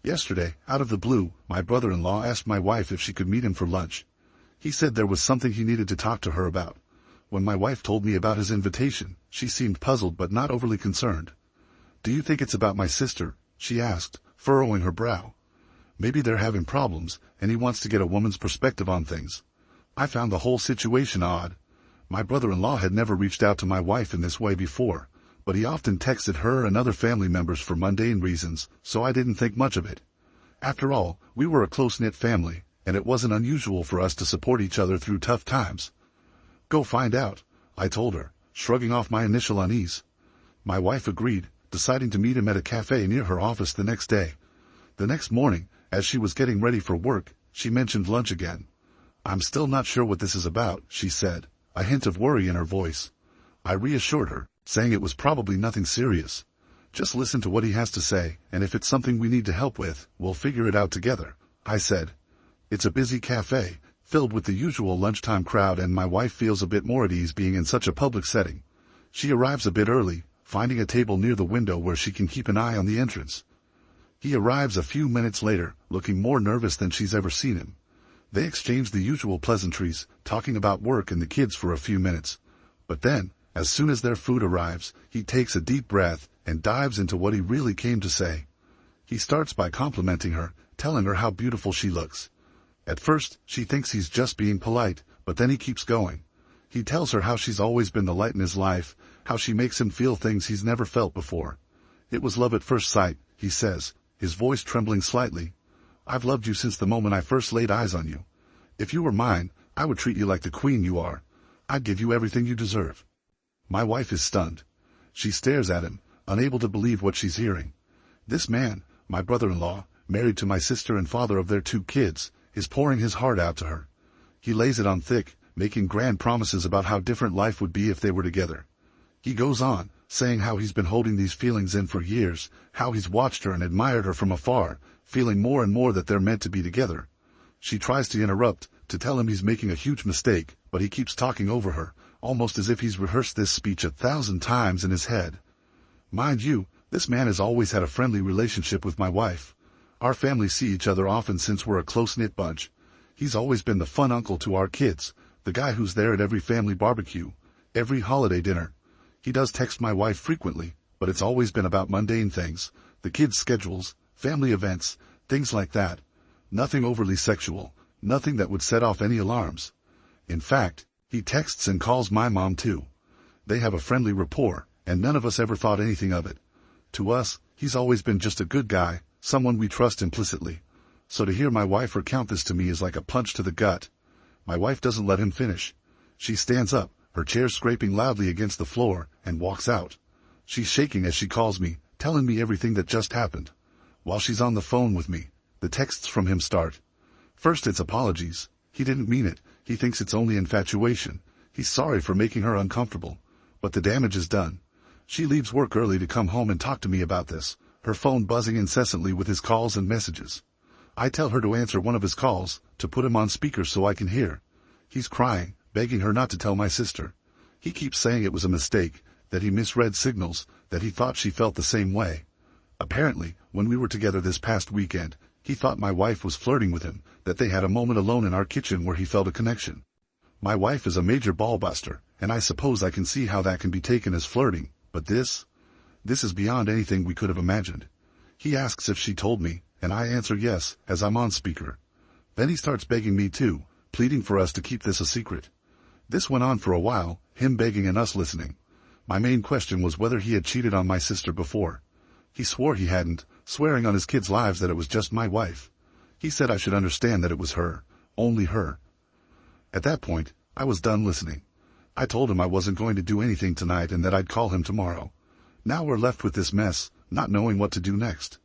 Yesterday, out of the blue, my brother-in-law asked my wife if she could meet him for lunch. He said there was something he needed to talk to her about. When my wife told me about his invitation, she seemed puzzled but not overly concerned. "Do you think it's about my sister?" she asked, furrowing her brow. "Maybe they're having problems, and he wants to get a woman's perspective on things." I found the whole situation odd. My brother-in-law had never reached out to my wife in this way before, but he often texted her and other family members for mundane reasons, so I didn't think much of it. After all, we were a close-knit family, and it wasn't unusual for us to support each other through tough times. "Go find out," I told her, shrugging off my initial unease. My wife agreed, deciding to meet him at a cafe near her office the next day. The next morning, as she was getting ready for work, she mentioned lunch again. "I'm still not sure what this is about," she said, a hint of worry in her voice. I reassured her, saying it was probably nothing serious. "Just listen to what he has to say, and if it's something we need to help with, we'll figure it out together," I said. It's a busy cafe, filled with the usual lunchtime crowd, and my wife feels a bit more at ease being in such a public setting. She arrives a bit early, finding a table near the window where she can keep an eye on the entrance. He arrives a few minutes later, looking more nervous than she's ever seen him. They exchange the usual pleasantries, talking about work and the kids for a few minutes. But then, as soon as their food arrives, he takes a deep breath and dives into what he really came to say. He starts by complimenting her, telling her how beautiful she looks. At first, she thinks he's just being polite, but then he keeps going. He tells her how she's always been the light in his life, how she makes him feel things he's never felt before. "It was love at first sight," he says, his voice trembling slightly. "I've loved you since the moment I first laid eyes on you. If you were mine, I would treat you like the queen you are. I'd give you everything you deserve." My wife is stunned. She stares at him, unable to believe what she's hearing. This man, my brother-in-law, married to my sister and father of their 2 kids, is pouring his heart out to her. He lays it on thick, making grand promises about how different life would be if they were together. He goes on, saying how he's been holding these feelings in for years, how he's watched her and admired her from afar, feeling more and more that they're meant to be together. She tries to interrupt, to tell him he's making a huge mistake, but he keeps talking over her, almost as if he's rehearsed this speech 1,000 times in his head. Mind you, this man has always had a friendly relationship with my wife. Our families see each other often since we're a close-knit bunch. He's always been the fun uncle to our kids, the guy who's there at every family barbecue, every holiday dinner. He does text my wife frequently, but it's always been about mundane things, the kids' schedules, family events, things like that. Nothing overly sexual, nothing that would set off any alarms. In fact, he texts and calls my mom too. They have a friendly rapport, and none of us ever thought anything of it. To us, he's always been just a good guy, someone we trust implicitly. So to hear my wife recount this to me is like a punch to the gut. My wife doesn't let him finish. She stands up, her chair scraping loudly against the floor, and walks out. She's shaking as she calls me, telling me everything that just happened. While she's on the phone with me, the texts from him start. First it's apologies. He didn't mean it. He thinks it's only infatuation. He's sorry for making her uncomfortable. But the damage is done. She leaves work early to come home and talk to me about this, her phone buzzing incessantly with his calls and messages. I tell her to answer one of his calls, to put him on speaker so I can hear. He's crying, begging her not to tell my sister. He keeps saying it was a mistake, that he misread signals, that he thought she felt the same way. Apparently, when we were together this past weekend, he thought my wife was flirting with him, that they had a moment alone in our kitchen where he felt a connection. My wife is a major ballbuster, and I suppose I can see how that can be taken as flirting, but this is beyond anything we could have imagined. He asks if she told me, and I answer yes, as I'm on speaker. Then he starts begging me too, pleading for us to keep this a secret. This went on for a while, him begging and us listening. My main question was whether he had cheated on my sister before. He swore he hadn't, swearing on his kids' lives that it was just my wife. He said I should understand that it was her, only her. At that point, I was done listening. I told him I wasn't going to do anything tonight and that I'd call him tomorrow. Now we're left with this mess, not knowing what to do next.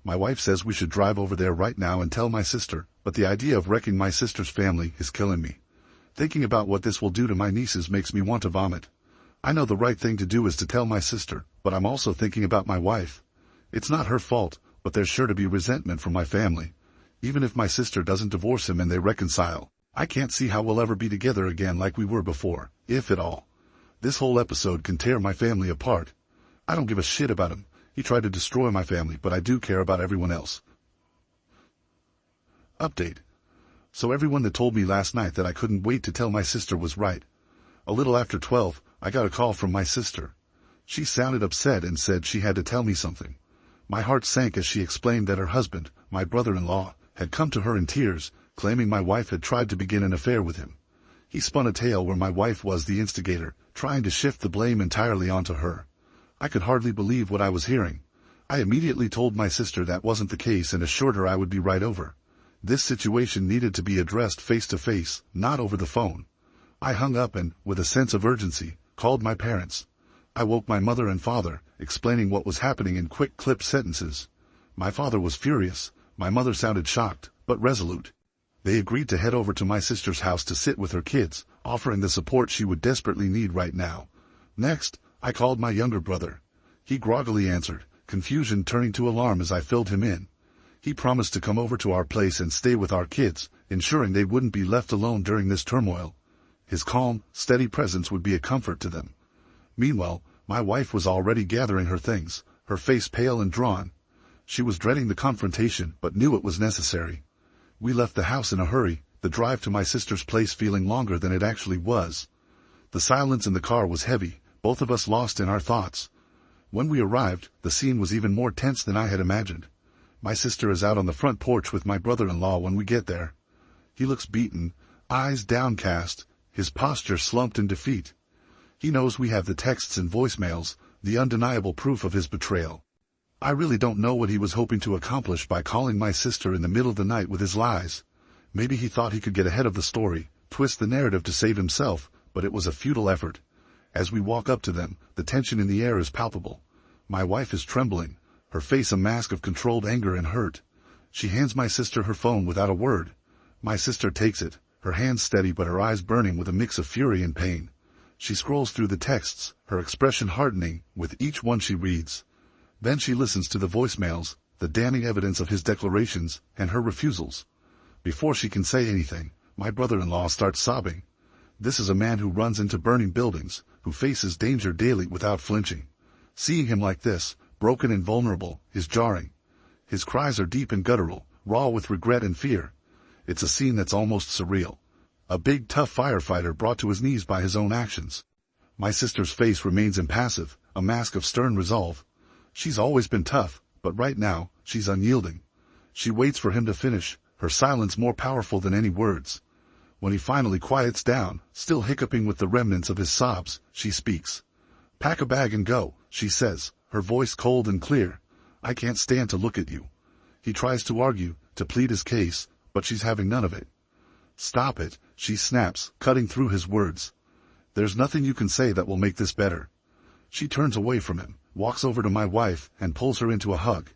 My wife says we should drive over there right now and tell my sister, but the idea of wrecking my sister's family is killing me. Thinking about what this will do to my nieces makes me want to vomit. I know the right thing to do is to tell my sister, but I'm also thinking about my wife. It's not her fault, but there's sure to be resentment from my family. Even if my sister doesn't divorce him and they reconcile, I can't see how we'll ever be together again like we were before, if at all. This whole episode can tear my family apart. I don't give a shit about him. He tried to destroy my family, but I do care about everyone else. Update. So everyone that told me last night that I couldn't wait to tell my sister was right. A little after 12, I got a call from my sister. She sounded upset and said she had to tell me something. My heart sank as she explained that her husband, my brother-in-law, had come to her in tears, claiming my wife had tried to begin an affair with him. He spun a tale where my wife was the instigator, trying to shift the blame entirely onto her. I could hardly believe what I was hearing. I immediately told my sister that wasn't the case and assured her I would be right over. This situation needed to be addressed face-to-face, not over the phone. I hung up and, with a sense of urgency, called my parents. I woke my mother and father, explaining what was happening in quick clipped sentences. My father was furious. My mother sounded shocked, but resolute. They agreed to head over to my sister's house to sit with her kids, offering the support she would desperately need right now. Next, I called my younger brother. He groggily answered, confusion turning to alarm as I filled him in. He promised to come over to our place and stay with our kids, ensuring they wouldn't be left alone during this turmoil. His calm, steady presence would be a comfort to them. Meanwhile, my wife was already gathering her things, her face pale and drawn. She was dreading the confrontation, but knew it was necessary. We left the house in a hurry, the drive to my sister's place feeling longer than it actually was. The silence in the car was heavy, both of us lost in our thoughts. When we arrived, the scene was even more tense than I had imagined. My sister is out on the front porch with my brother-in-law when we get there. He looks beaten, eyes downcast, his posture slumped in defeat. He knows we have the texts and voicemails, the undeniable proof of his betrayal. I really don't know what he was hoping to accomplish by calling my sister in the middle of the night with his lies. Maybe he thought he could get ahead of the story, twist the narrative to save himself, but it was a futile effort. As we walk up to them, the tension in the air is palpable. My wife is trembling, her face a mask of controlled anger and hurt. She hands my sister her phone without a word. My sister takes it, her hands steady but her eyes burning with a mix of fury and pain. She scrolls through the texts, her expression hardening with each one she reads. Then she listens to the voicemails, the damning evidence of his declarations, and her refusals. Before she can say anything, my brother-in-law starts sobbing. This is a man who runs into burning buildings, who faces danger daily without flinching. Seeing him like this, broken and vulnerable, is jarring. His cries are deep and guttural, raw with regret and fear. It's a scene that's almost surreal. A big, tough firefighter brought to his knees by his own actions. My sister's face remains impassive, a mask of stern resolve. She's always been tough, but right now, she's unyielding. She waits for him to finish, her silence more powerful than any words. When he finally quiets down, still hiccuping with the remnants of his sobs, she speaks. Pack a bag and go, she says, her voice cold and clear. I can't stand to look at you. He tries to argue, to plead his case, but she's having none of it. Stop it, she snaps, cutting through his words. There's nothing you can say that will make this better. She turns away from him, walks over to my wife, and pulls her into a hug.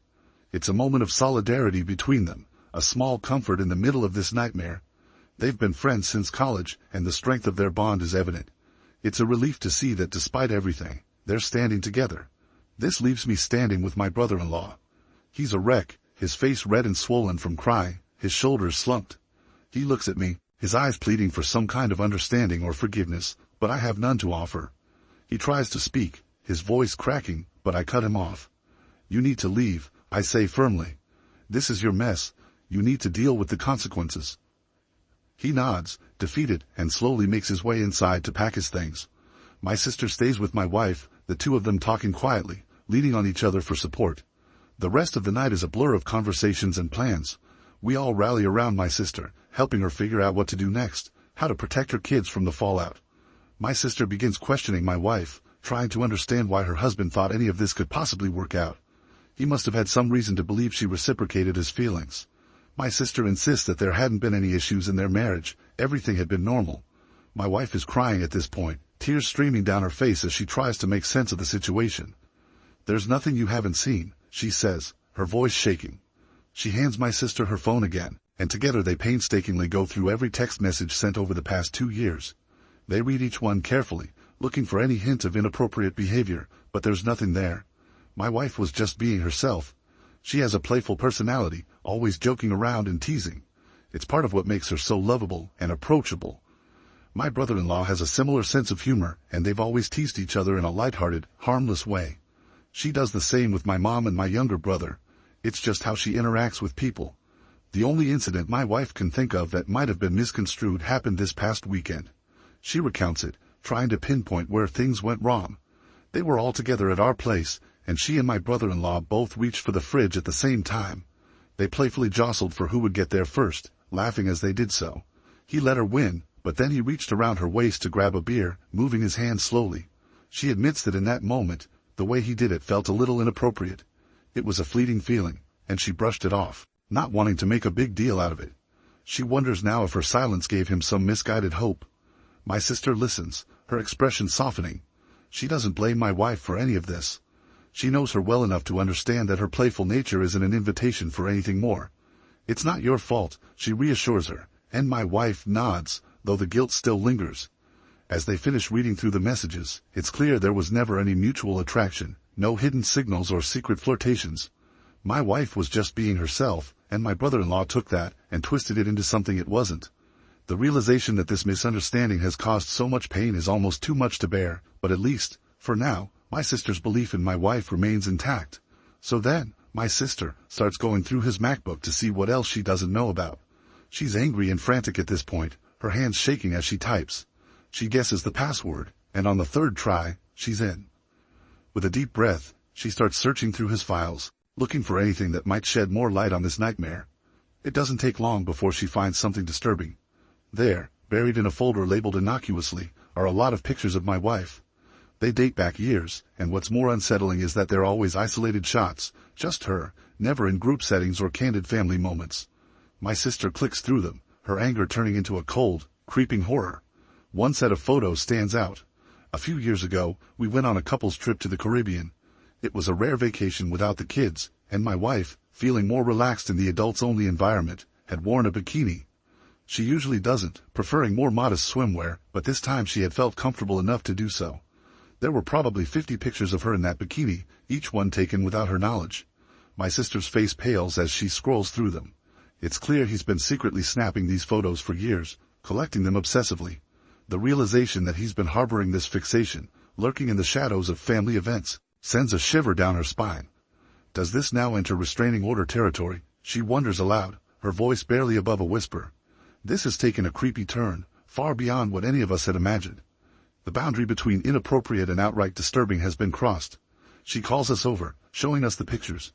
It's a moment of solidarity between them, a small comfort in the middle of this nightmare. They've been friends since college, and the strength of their bond is evident. It's a relief to see that despite everything, they're standing together. This leaves me standing with my brother-in-law. He's a wreck, his face red and swollen from crying, his shoulders slumped. He looks at me, his eyes pleading for some kind of understanding or forgiveness, but I have none to offer. He tries to speak, his voice cracking, but I cut him off. You need to leave, I say firmly. This is your mess, you need to deal with the consequences. He nods, defeated, and slowly makes his way inside to pack his things. My sister stays with my wife, the two of them talking quietly, leaning on each other for support. The rest of the night is a blur of conversations and plans. We all rally around my sister, helping her figure out what to do next, how to protect her kids from the fallout. My sister begins questioning my wife, trying to understand why her husband thought any of this could possibly work out. He must have had some reason to believe she reciprocated his feelings. My sister insists that there hadn't been any issues in their marriage, everything had been normal. My wife is crying at this point, tears streaming down her face as she tries to make sense of the situation. There's nothing you haven't seen, she says, her voice shaking. She hands my sister her phone again, and together they painstakingly go through every text message sent over the past 2 years. They read each one carefully, looking for any hint of inappropriate behavior, but there's nothing there. My wife was just being herself. She has a playful personality, always joking around and teasing. It's part of what makes her so lovable and approachable. My brother-in-law has a similar sense of humor, and they've always teased each other in a lighthearted, harmless way. She does the same with my mom and my younger brother. It's just how she interacts with people. The only incident my wife can think of that might have been misconstrued happened this past weekend. She recounts it, trying to pinpoint where things went wrong. They were all together at our place, and she and my brother-in-law both reached for the fridge at the same time. They playfully jostled for who would get there first, laughing as they did so. He let her win, but then he reached around her waist to grab a beer, moving his hand slowly. She admits that in that moment, the way he did it felt a little inappropriate. It was a fleeting feeling, and she brushed it off, not wanting to make a big deal out of it. She wonders now if her silence gave him some misguided hope. My sister listens, her expression softening. She doesn't blame my wife for any of this. She knows her well enough to understand that her playful nature isn't an invitation for anything more. It's not your fault, she reassures her, and my wife nods, though the guilt still lingers. As they finish reading through the messages, it's clear there was never any mutual attraction, no hidden signals or secret flirtations. My wife was just being herself, and my brother-in-law took that and twisted it into something it wasn't. The realization that this misunderstanding has caused so much pain is almost too much to bear, but at least, for now, my sister's belief in my wife remains intact. So then, my sister starts going through his MacBook to see what else she doesn't know about. She's angry and frantic at this point, her hands shaking as she types. She guesses the password, and on the third try, she's in. With a deep breath, she starts searching through his files, looking for anything that might shed more light on this nightmare. It doesn't take long before she finds something disturbing. There, buried in a folder labeled innocuously, are a lot of pictures of my wife. They date back years, and what's more unsettling is that they're always isolated shots, just her, never in group settings or candid family moments. My sister clicks through them, her anger turning into a cold, creeping horror. One set of photos stands out. A few years ago, we went on a couple's trip to the Caribbean. It was a rare vacation without the kids, and my wife, feeling more relaxed in the adults-only environment, had worn a bikini. She usually doesn't, preferring more modest swimwear, but this time she had felt comfortable enough to do so. There were probably 50 pictures of her in that bikini, each one taken without her knowledge. My sister's face pales as she scrolls through them. It's clear he's been secretly snapping these photos for years, collecting them obsessively. The realization that he's been harboring this fixation, lurking in the shadows of family events, sends a shiver down her spine. Does this now enter restraining order territory? She wonders aloud, her voice barely above a whisper. This has taken a creepy turn, far beyond what any of us had imagined. The boundary between inappropriate and outright disturbing has been crossed. She calls us over, showing us the pictures.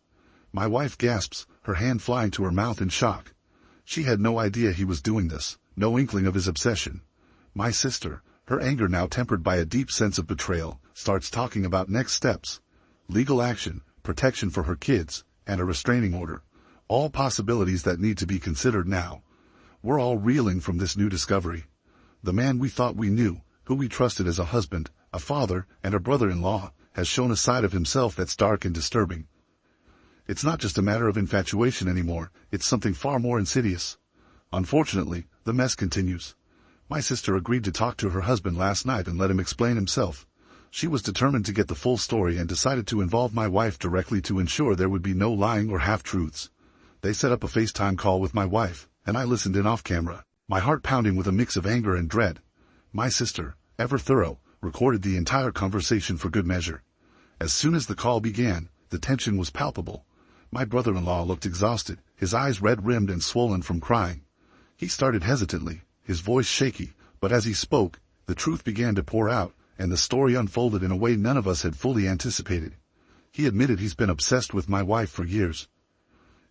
My wife gasps, her hand flying to her mouth in shock. She had no idea he was doing this, no inkling of his obsession. My sister, her anger now tempered by a deep sense of betrayal, starts talking about next steps. Legal action, protection for her kids, and a restraining order. All possibilities that need to be considered now. We're all reeling from this new discovery. The man we thought we knew, who we trusted as a husband, a father, and a brother-in-law, has shown a side of himself that's dark and disturbing. It's not just a matter of infatuation anymore, it's something far more insidious. Unfortunately, the mess continues. My sister agreed to talk to her husband last night and let him explain himself. She was determined to get the full story and decided to involve my wife directly to ensure there would be no lying or half-truths. They set up a FaceTime call with my wife, and I listened in off-camera, my heart pounding with a mix of anger and dread. My sister, ever thorough, recorded the entire conversation for good measure. As soon as the call began, the tension was palpable. My brother-in-law looked exhausted, his eyes red-rimmed and swollen from crying. He started hesitantly, his voice shaky, but as he spoke, the truth began to pour out, and the story unfolded in a way none of us had fully anticipated. He admitted he's been obsessed with my wife for years.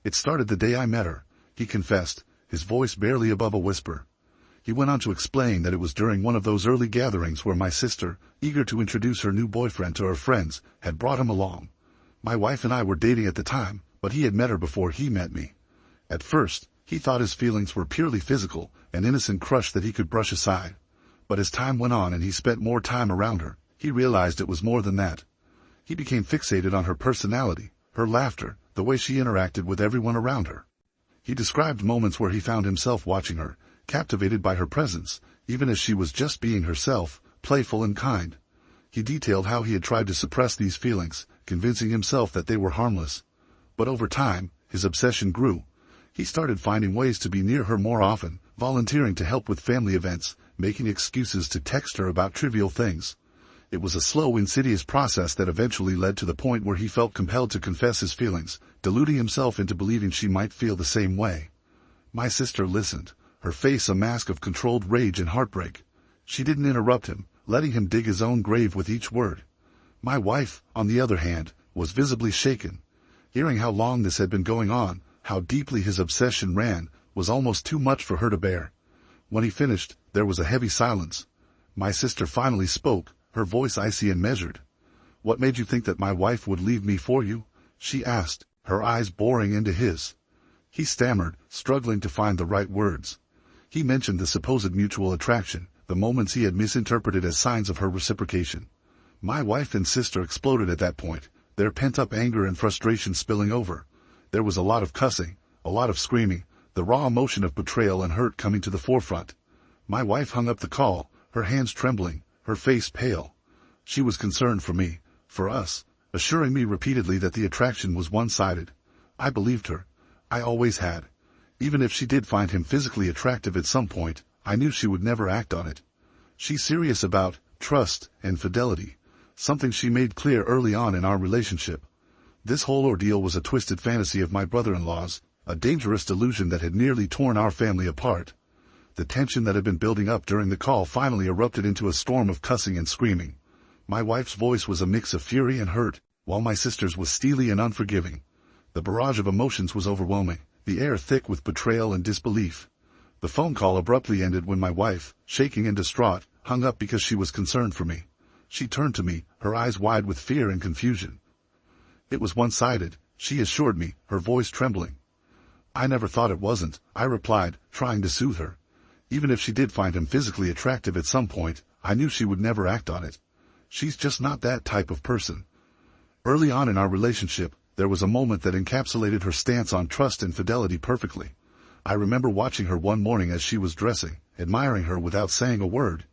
It started the day I met her, he confessed, his voice barely above a whisper. He went on to explain that it was during one of those early gatherings where my sister, eager to introduce her new boyfriend to her friends, had brought him along. My wife and I were dating at the time, but he had met her before he met me. At first, he thought his feelings were purely physical, an innocent crush that he could brush aside. But as time went on and he spent more time around her, he realized it was more than that. He became fixated on her personality, her laughter, the way she interacted with everyone around her. He described moments where he found himself watching her, captivated by her presence, even as she was just being herself, playful and kind. He detailed how he had tried to suppress these feelings, convincing himself that they were harmless. But over time, his obsession grew. He started finding ways to be near her more often, volunteering to help with family events, making excuses to text her about trivial things. It was a slow, insidious process that eventually led to the point where he felt compelled to confess his feelings, deluding himself into believing she might feel the same way. My sister listened, her face a mask of controlled rage and heartbreak. She didn't interrupt him, letting him dig his own grave with each word. My wife, on the other hand, was visibly shaken. Hearing how long this had been going on, how deeply his obsession ran, was almost too much for her to bear. When he finished, there was a heavy silence. My sister finally spoke, her voice icy and measured. "What made you think that my wife would leave me for you?" she asked, her eyes boring into his. He stammered, struggling to find the right words. He mentioned the supposed mutual attraction, the moments he had misinterpreted as signs of her reciprocation. My wife and sister exploded at that point, their pent-up anger and frustration spilling over. There was a lot of cussing, a lot of screaming, the raw emotion of betrayal and hurt coming to the forefront. My wife hung up the call, her hands trembling, her face pale. She was concerned for me, for us, assuring me repeatedly that the attraction was one-sided. I believed her. I always had. Even if she did find him physically attractive at some point, I knew she would never act on it. She's serious about trust and fidelity, something she made clear early on in our relationship. This whole ordeal was a twisted fantasy of my brother-in-law's, a dangerous delusion that had nearly torn our family apart. The tension that had been building up during the call finally erupted into a storm of cussing and screaming. My wife's voice was a mix of fury and hurt, while my sister's was steely and unforgiving. The barrage of emotions was overwhelming, the air thick with betrayal and disbelief. The phone call abruptly ended when my wife, shaking and distraught, hung up because she was concerned for me. She turned to me, her eyes wide with fear and confusion. "It was one-sided," she assured me, her voice trembling. "I never thought it wasn't," I replied, trying to soothe her. Even if she did find him physically attractive at some point, I knew she would never act on it. She's just not that type of person. Early on in our relationship, there was a moment that encapsulated her stance on trust and fidelity perfectly. I remember watching her one morning as she was dressing, admiring her without saying a word.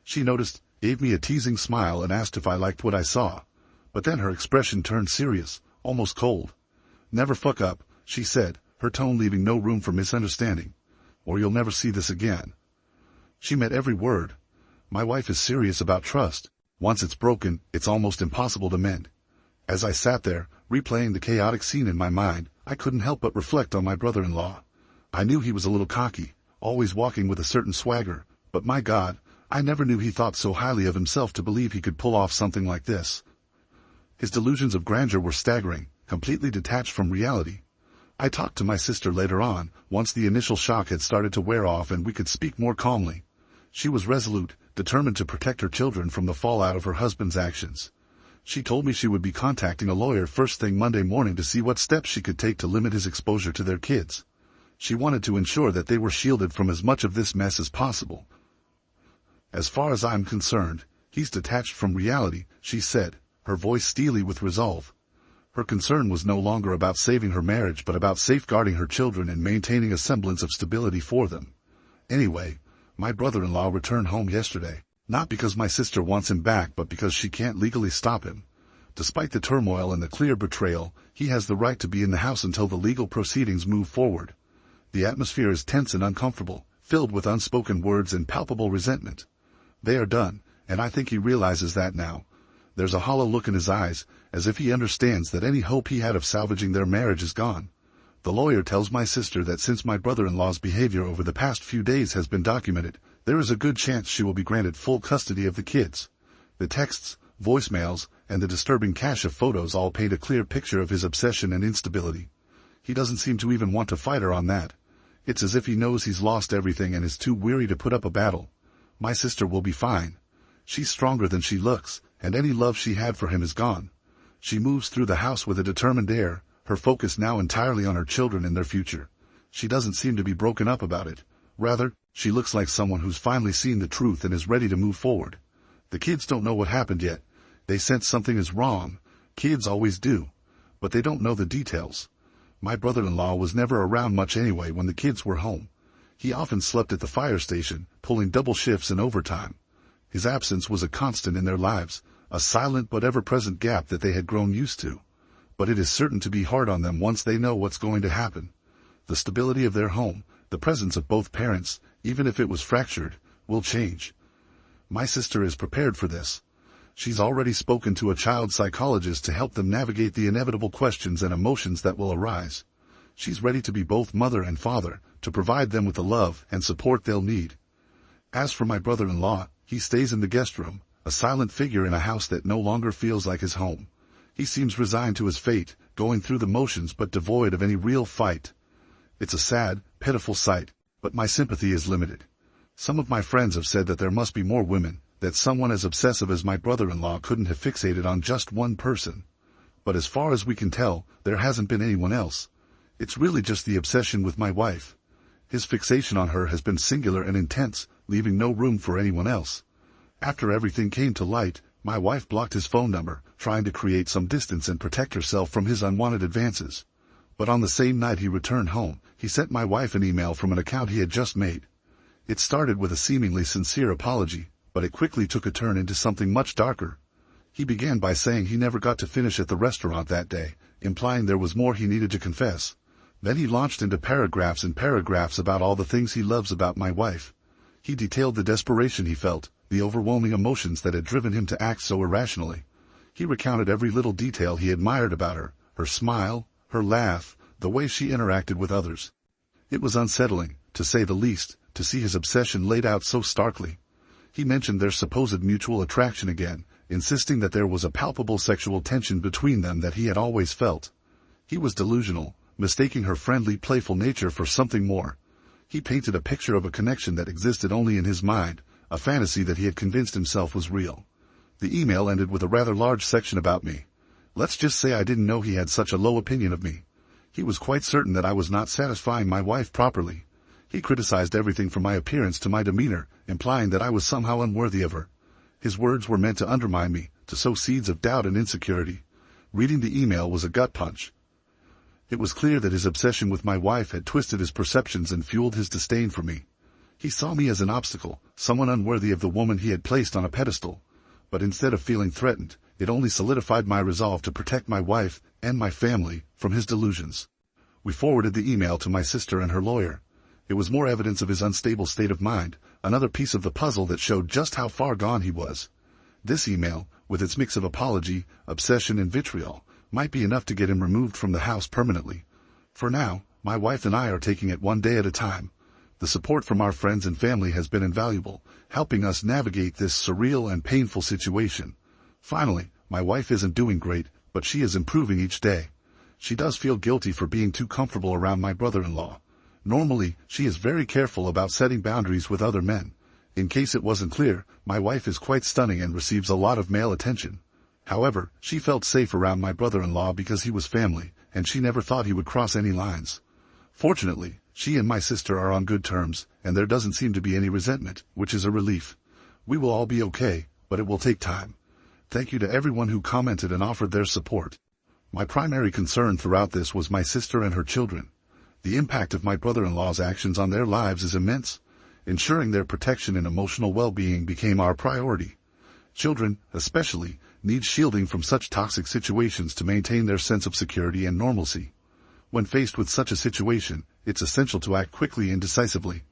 She noticed, gave me a teasing smile and asked if I liked what I saw. But then her expression turned serious, almost cold. "Never fuck up," she said, her tone leaving no room for misunderstanding. "Or you'll never see this again." She meant every word. My wife is serious about trust. Once it's broken, it's almost impossible to mend. As I sat there, replaying the chaotic scene in my mind, I couldn't help but reflect on my brother-in-law. I knew he was a little cocky, always walking with a certain swagger, but my God, I never knew he thought so highly of himself to believe he could pull off something like this. His delusions of grandeur were staggering, completely detached from reality. I talked to my sister later on, once the initial shock had started to wear off and we could speak more calmly. She was resolute, determined to protect her children from the fallout of her husband's actions. She told me she would be contacting a lawyer first thing Monday morning to see what steps she could take to limit his exposure to their kids. She wanted to ensure that they were shielded from as much of this mess as possible. "As far as I'm concerned, he's detached from reality," she said, her voice steely with resolve. Her concern was no longer about saving her marriage but about safeguarding her children and maintaining a semblance of stability for them. Anyway, my brother-in-law returned home yesterday, not because my sister wants him back but because she can't legally stop him. Despite the turmoil and the clear betrayal, he has the right to be in the house until the legal proceedings move forward. The atmosphere is tense and uncomfortable, filled with unspoken words and palpable resentment. They are done, and I think he realizes that now. There's a hollow look in his eyes, as if he understands that any hope he had of salvaging their marriage is gone. The lawyer tells my sister that since my brother-in-law's behavior over the past few days has been documented, there is a good chance she will be granted full custody of the kids. The texts, voicemails, and the disturbing cache of photos all paint a clear picture of his obsession and instability. He doesn't seem to even want to fight her on that. It's as if he knows he's lost everything and is too weary to put up a battle. My sister will be fine. She's stronger than she looks, and any love she had for him is gone. She moves through the house with a determined air, her focus now entirely on her children and their future. She doesn't seem to be broken up about it. Rather, she looks like someone who's finally seen the truth and is ready to move forward. The kids don't know what happened yet. They sense something is wrong. Kids always do. But they don't know the details. My brother-in-law was never around much anyway when the kids were home. He often slept at the fire station, pulling double shifts and overtime. His absence was a constant in their lives, a silent but ever-present gap that they had grown used to. But it is certain to be hard on them once they know what's going to happen. The stability of their home, the presence of both parents, even if it was fractured, will change. My sister is prepared for this. She's already spoken to a child psychologist to help them navigate the inevitable questions and emotions that will arise. She's ready to be both mother and father, to provide them with the love and support they'll need. As for my brother-in-law, he stays in the guest room, a silent figure in a house that no longer feels like his home. He seems resigned to his fate, going through the motions but devoid of any real fight. It's a sad, pitiful sight, but my sympathy is limited. Some of my friends have said that there must be more women, that someone as obsessive as my brother-in-law couldn't have fixated on just one person. But as far as we can tell, there hasn't been anyone else. It's really just the obsession with my wife. His fixation on her has been singular and intense, leaving no room for anyone else. After everything came to light, my wife blocked his phone number, trying to create some distance and protect herself from his unwanted advances. But on the same night he returned home, he sent my wife an email from an account he had just made. It started with a seemingly sincere apology, but it quickly took a turn into something much darker. He began by saying he never got to finish at the restaurant that day, implying there was more he needed to confess. Then he launched into paragraphs and paragraphs about all the things he loves about my wife. He detailed the desperation he felt, the overwhelming emotions that had driven him to act so irrationally. He recounted every little detail he admired about her, her smile, her laugh, the way she interacted with others. It was unsettling, to say the least, to see his obsession laid out so starkly. He mentioned their supposed mutual attraction again, insisting that there was a palpable sexual tension between them that he had always felt. He was delusional, mistaking her friendly, playful nature for something more. He painted a picture of a connection that existed only in his mind, a fantasy that he had convinced himself was real. The email ended with a rather large section about me. Let's just say I didn't know he had such a low opinion of me. He was quite certain that I was not satisfying my wife properly. He criticized everything from my appearance to my demeanor, implying that I was somehow unworthy of her. His words were meant to undermine me, to sow seeds of doubt and insecurity. Reading the email was a gut punch. It was clear that his obsession with my wife had twisted his perceptions and fueled his disdain for me. He saw me as an obstacle, someone unworthy of the woman he had placed on a pedestal. But instead of feeling threatened, it only solidified my resolve to protect my wife and my family from his delusions. We forwarded the email to my sister and her lawyer. It was more evidence of his unstable state of mind, another piece of the puzzle that showed just how far gone he was. This email, with its mix of apology, obsession and vitriol, might be enough to get him removed from the house permanently. For now, my wife and I are taking it one day at a time. The support from our friends and family has been invaluable, helping us navigate this surreal and painful situation. Finally, my wife isn't doing great, but she is improving each day. She does feel guilty for being too comfortable around my brother-in-law. Normally, she is very careful about setting boundaries with other men. In case it wasn't clear, my wife is quite stunning and receives a lot of male attention. However, she felt safe around my brother-in-law because he was family, and she never thought he would cross any lines. Fortunately, she and my sister are on good terms, and there doesn't seem to be any resentment, which is a relief. We will all be okay, but it will take time. Thank you to everyone who commented and offered their support. My primary concern throughout this was my sister and her children. The impact of my brother-in-law's actions on their lives is immense. Ensuring their protection and emotional well-being became our priority. Children, especially, need shielding from such toxic situations to maintain their sense of security and normalcy. When faced with such a situation, it's essential to act quickly and decisively.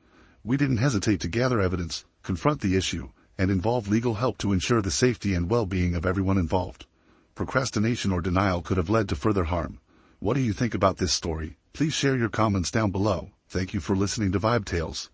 We didn't hesitate to gather evidence, confront the issue, and involve legal help to ensure the safety and well-being of everyone involved. Procrastination or denial could have led to further harm. What do you think about this story? Please share your comments down below. Thank you for listening to Vibe Tales.